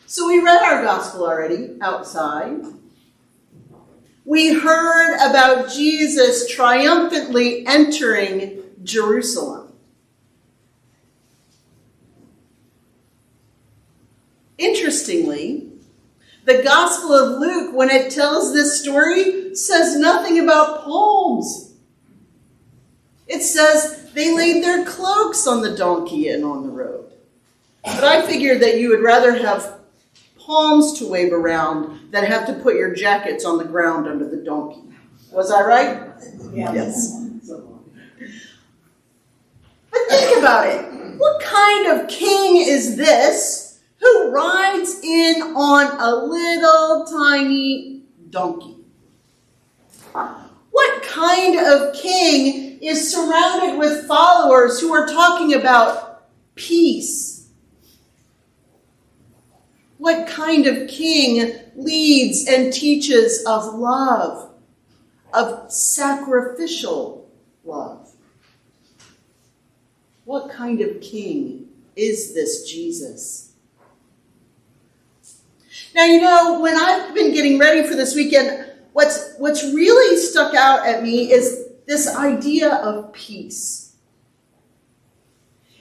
So we read our gospel already outside. We heard about Jesus triumphantly entering Jerusalem. Interestingly, the Gospel of Luke, when it tells this story, says nothing about palms. It says they laid their cloaks on the donkey and on the road. But I figured that you would rather have palms to wave around than have to put your jackets on the ground under the donkey. Was I right? Yes. But think about it. What kind of king is this who rides in on a little tiny donkey? What kind of king is surrounded with followers who are talking about peace? What kind of king leads and teaches of love, of sacrificial love? What kind of king is this Jesus? Now, you know, when I've been getting ready for this weekend, what's really stuck out at me is this idea of peace.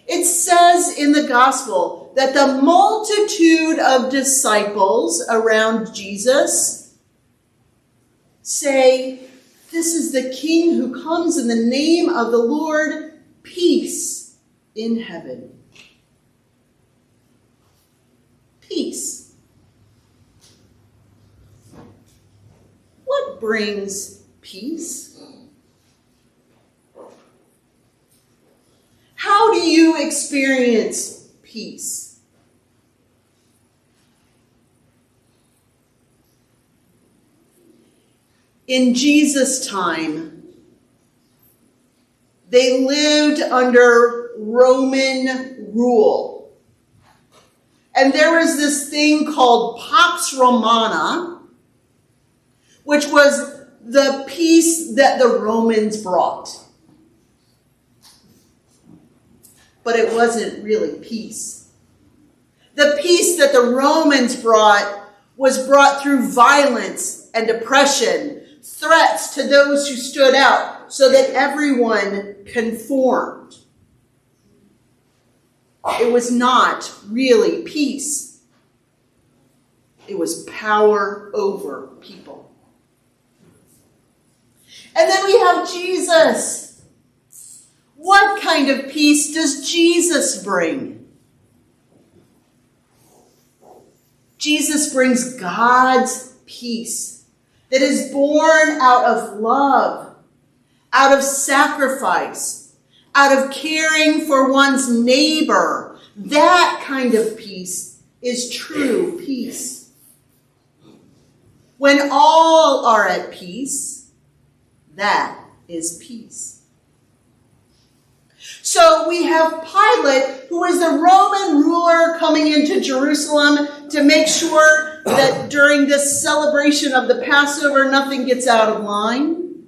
It says in the gospel that the multitude of disciples around Jesus say, "This is the King who comes in the name of the Lord, peace in heaven." Peace. What brings peace? How do you experience peace? In Jesus' time, they lived under Roman rule. And there was this thing called Pax Romana, which was the peace that the Romans brought. But it wasn't really peace. The peace that the Romans brought was brought through violence and oppression, threats to those who stood out, so that everyone conformed. It was not really peace. It was power over people. And then we have Jesus. What kind of peace does Jesus bring? Jesus brings God's peace that is born out of love, out of sacrifice, out of caring for one's neighbor. That kind of peace is true peace. When all are at peace, that is peace. So we have Pilate, who is the Roman ruler coming into Jerusalem to make sure that during this celebration of the Passover, nothing gets out of line.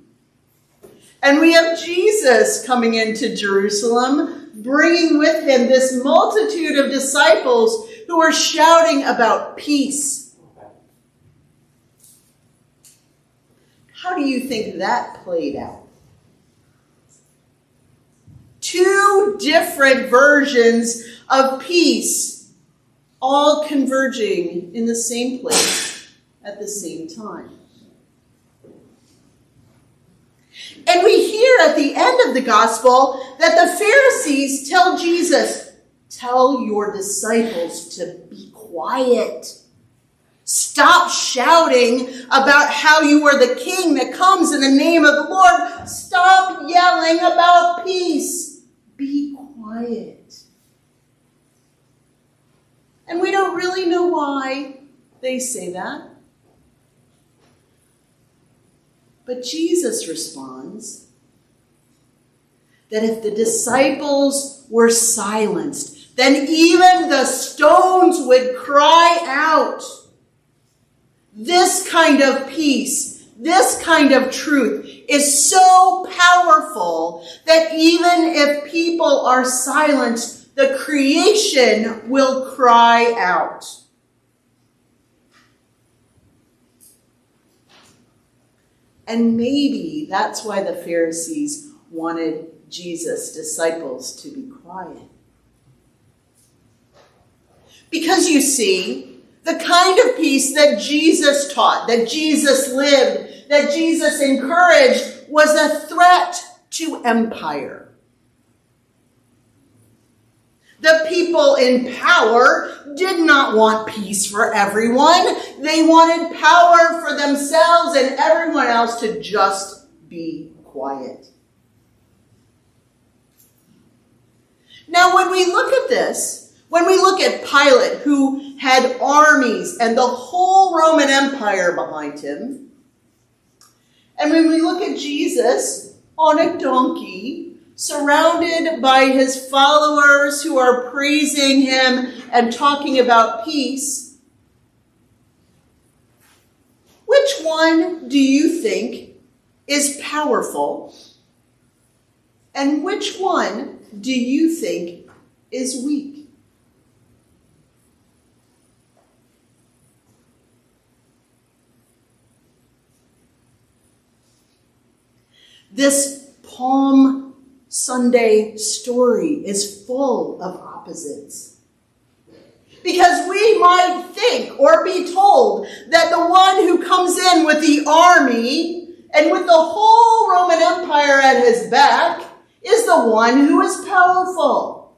And we have Jesus coming into Jerusalem, bringing with him this multitude of disciples who are shouting about peace. How do you think that played out? Two different versions of peace, all converging in the same place at the same time. And we hear at the end of the gospel that the Pharisees tell Jesus, "Tell your disciples to be quiet. Stop shouting about how you are the king that comes in the name of the Lord. Stop yelling about peace. Be quiet." And we don't really know why they say that. But Jesus responds that if the disciples were silenced, then even the stones would cry out. This kind of peace, this kind of truth is so powerful that even if people are silenced, the creation will cry out. And maybe that's why the Pharisees wanted Jesus' disciples to be quiet. Because you see, the kind of peace that Jesus taught, that Jesus lived, that Jesus encouraged, was a threat to empire. The people in power did not want peace for everyone. They wanted power for themselves and everyone else to just be quiet. Now, when we look at this, when we look at Pilate, who had armies and the whole Roman Empire behind him, and when we look at Jesus on a donkey, surrounded by his followers who are praising him and talking about peace, which one do you think is powerful? And which one do you think is weak? This Palm Sunday story is full of opposites. Because we might think or be told that the one who comes in with the army and with the whole Roman Empire at his back is the one who is powerful.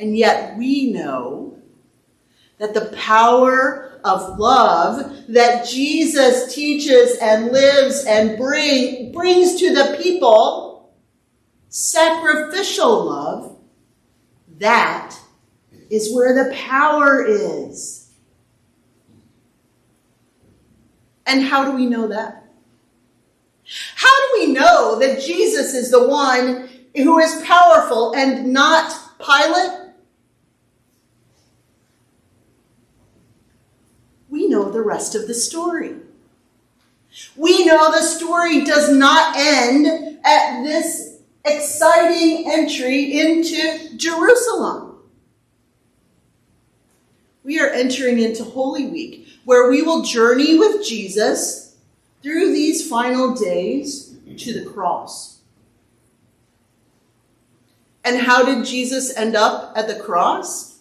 And yet we know that the power of love that Jesus teaches and lives and brings to the people, sacrificial love, that is where the power is. And how do we know that? How do we know that Jesus is the one who is powerful and not Pilate? We know the rest of the story. We know the story does not end at this exciting entry into Jerusalem. We are entering into Holy Week, where we will journey with Jesus through these final days to the cross. And how did Jesus end up at the cross?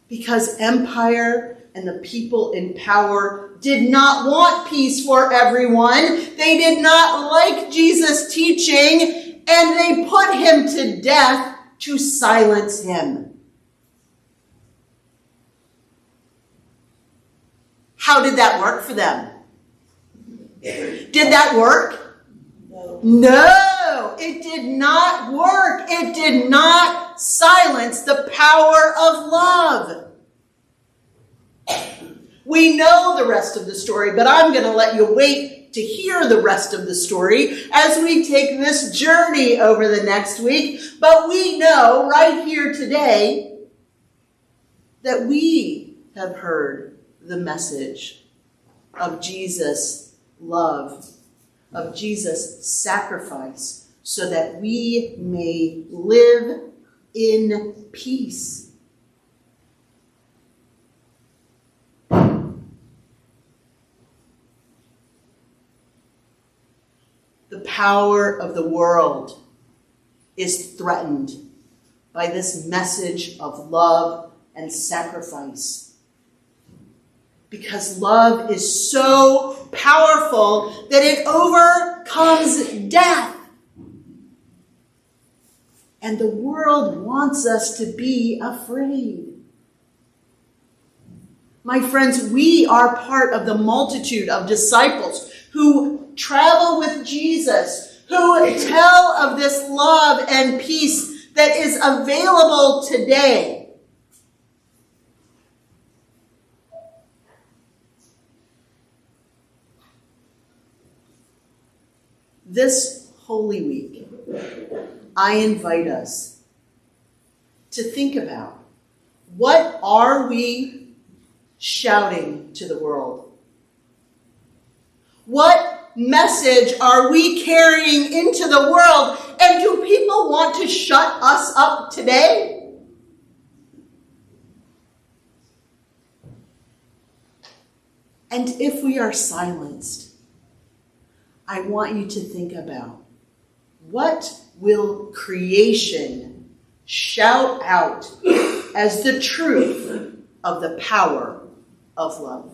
Because empire and the people in power did not want peace for everyone. They did not like Jesus' teaching, and they put him to death to silence him. How did that work for them? Did that work? No, it did not work. It did not silence the power of love. We know the rest of the story, but I'm going to let you wait to hear the rest of the story as we take this journey over the next week. But we know right here today that we have heard the message of Jesus' love, of Jesus' sacrifice, so that we may live in peace. The power of the world is threatened by this message of love and sacrifice. Because love is so powerful that it overcomes death. And the world wants us to be afraid. My friends, we are part of the multitude of disciples who travel with Jesus, who tell of this love and peace that is available today. This Holy Week, I invite us to think about, what are we shouting to the world? What message are we carrying into the world? And do people want to shut us up today? And if we are silenced, I want you to think about, what will creation shout out as the truth of the power of love?